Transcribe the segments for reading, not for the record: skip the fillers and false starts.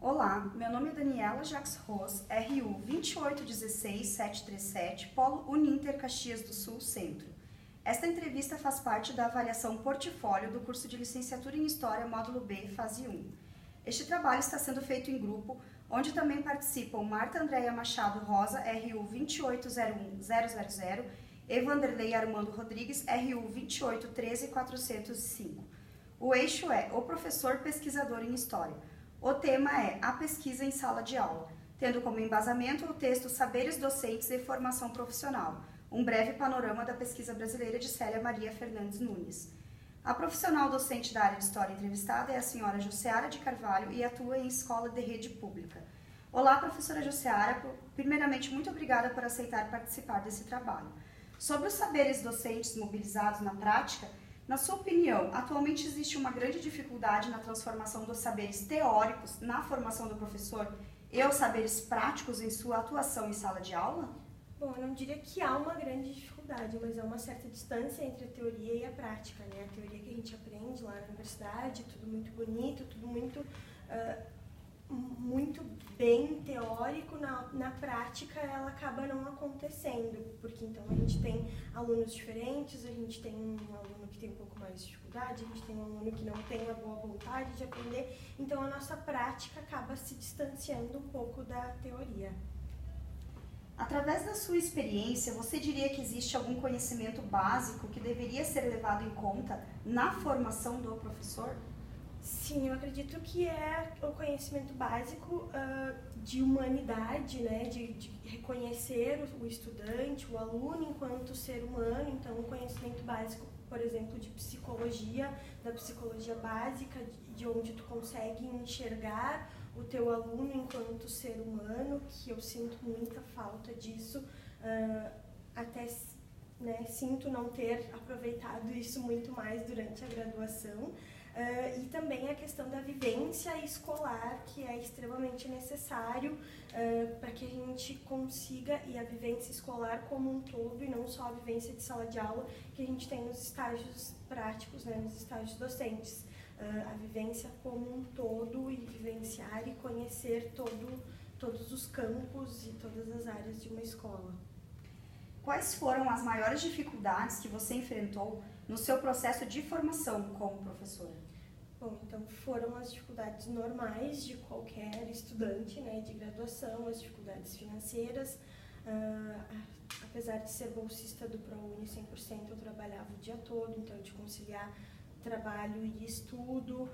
Olá, meu nome é Daniela Jacques Ros, RU 2816737, Polo Uninter Caxias do Sul, Centro. Esta entrevista faz parte da avaliação portfólio do curso de Licenciatura em História, Módulo B, Fase 1. Este trabalho está sendo feito em grupo, onde também participam Marta Andréia Machado Rosa, RU 2801000, e Vanderlei Armando Rodrigues, RU 2813405. O eixo é o professor pesquisador em História. O tema é a pesquisa em sala de aula, tendo como embasamento o texto Saberes Docentes e Formação Profissional, um breve panorama da pesquisa brasileira de Célia Maria Fernandes Nunes. A profissional docente da área de História entrevistada é a senhora Jussiara de Carvalho e atua em escola de rede pública. Olá, professora Jussiara, primeiramente muito obrigada por aceitar participar desse trabalho. Sobre os saberes docentes mobilizados na prática, na sua opinião, atualmente existe uma grande dificuldade na transformação dos saberes teóricos na formação do professor e os saberes práticos em sua atuação em sala de aula? Bom, eu não diria que há uma grande dificuldade, mas há uma certa distância entre a teoria e a prática, né? A teoria que a gente aprende lá na universidade, tudo muito bonito, tudo muito bem teórico, na prática ela acaba não acontecendo, porque então a gente tem alunos diferentes, a gente tem um aluno que tem um pouco mais de dificuldade, a gente tem um aluno que não tem a boa vontade de aprender, então a nossa prática acaba se distanciando um pouco da teoria. Através da sua experiência, você diria que existe algum conhecimento básico que deveria ser levado em conta na formação do professor? Sim, eu acredito que é o conhecimento básico de humanidade, né, de reconhecer o estudante, o aluno enquanto ser humano. Então, o conhecimento básico, por exemplo, de psicologia, da psicologia básica, de onde tu consegue enxergar o teu aluno enquanto ser humano, que eu sinto muita falta disso, até né, sinto não ter aproveitado isso muito mais durante a graduação. E também a questão da vivência escolar, que é extremamente necessário para que a gente consiga, e a vivência escolar como um todo, e não só a vivência de sala de aula, que a gente tem nos estágios práticos, né, nos estágios docentes. A vivência como um todo, e vivenciar e conhecer todos os campos e todas as áreas de uma escola. Quais foram as maiores dificuldades que você enfrentou no seu processo de formação como professora? Bom, então foram as dificuldades normais de qualquer estudante, né, de graduação, as dificuldades financeiras. Apesar de ser bolsista do ProUni 100%, eu trabalhava o dia todo, então de conciliar trabalho e estudo,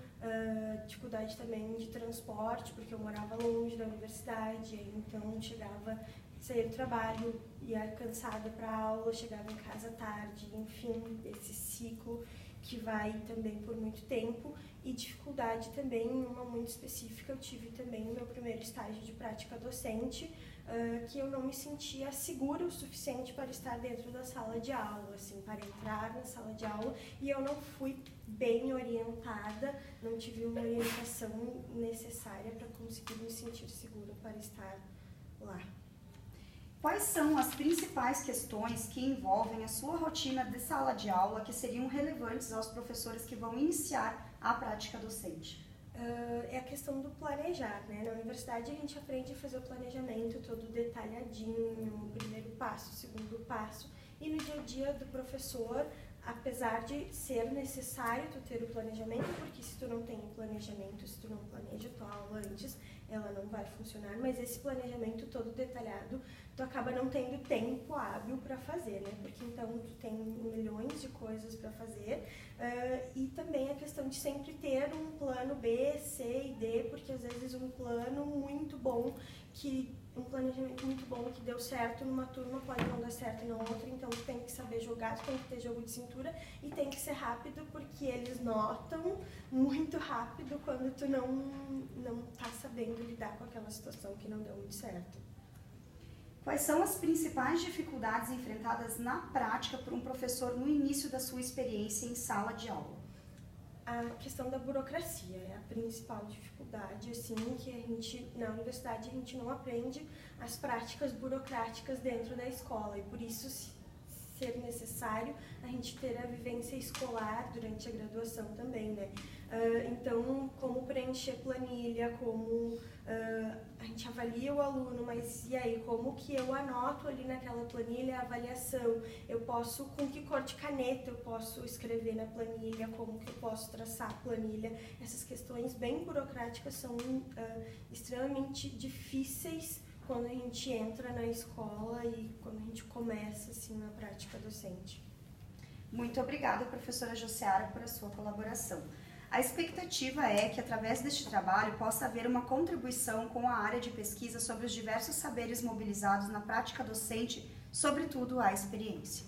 dificuldade também de transporte, porque eu morava longe da universidade, então chegava, saía do trabalho, ia cansada para a aula, chegava em casa tarde, enfim, esse ciclo que vai também por muito tempo. E dificuldade também, uma muito específica, eu tive também no meu primeiro estágio de prática docente, que eu não me sentia segura o suficiente para estar dentro da sala de aula, assim, para entrar na sala de aula, e eu não fui bem orientada, não tive uma orientação necessária para conseguir me sentir segura para estar lá. Quais são as principais questões que envolvem a sua rotina de sala de aula que seriam relevantes aos professores que vão iniciar a prática docente? É a questão do planejar, né? Na universidade a gente aprende a fazer o planejamento todo detalhadinho, o primeiro passo, o segundo passo, e no dia a dia do professor, apesar de ser necessário tu ter o planejamento, porque se tu não tem o planejamento, se tu não planeja tua aula antes, ela não vai funcionar, mas esse planejamento todo detalhado, tu acaba não tendo tempo hábil para fazer, né? Porque então tu tem milhões de coisas para fazer, e também a questão de sempre ter um plano B, C e D, porque às vezes um plano muito bom, um planejamento muito bom que deu certo numa turma pode não dar certo na outra, então tu tem que saber jogar, tu tem que ter jogo de cintura e tem que ser rápido, porque eles notam muito rápido quando tu não tá sabendo lidar com aquela situação que não deu muito certo. Quais são as principais dificuldades enfrentadas na prática por um professor no início da sua experiência em sala de aula? A questão da burocracia é a principal dificuldade, assim, que a gente, na universidade, a gente não aprende as práticas burocráticas dentro da escola, e por isso ser necessário a gente ter a vivência escolar durante a graduação também, né? Então, como preencher planilha, como a gente avalia o aluno, mas e aí, como que eu anoto ali naquela planilha a avaliação? Eu posso, com que cor de caneta eu posso escrever na planilha, como que eu posso traçar a planilha? Essas questões bem burocráticas são extremamente difíceis quando a gente entra na escola e quando a gente começa assim na prática docente. Muito obrigada, professora Josiara, por a sua colaboração. A expectativa é que, através deste trabalho, possa haver uma contribuição com a área de pesquisa sobre os diversos saberes mobilizados na prática docente, sobretudo a experiência.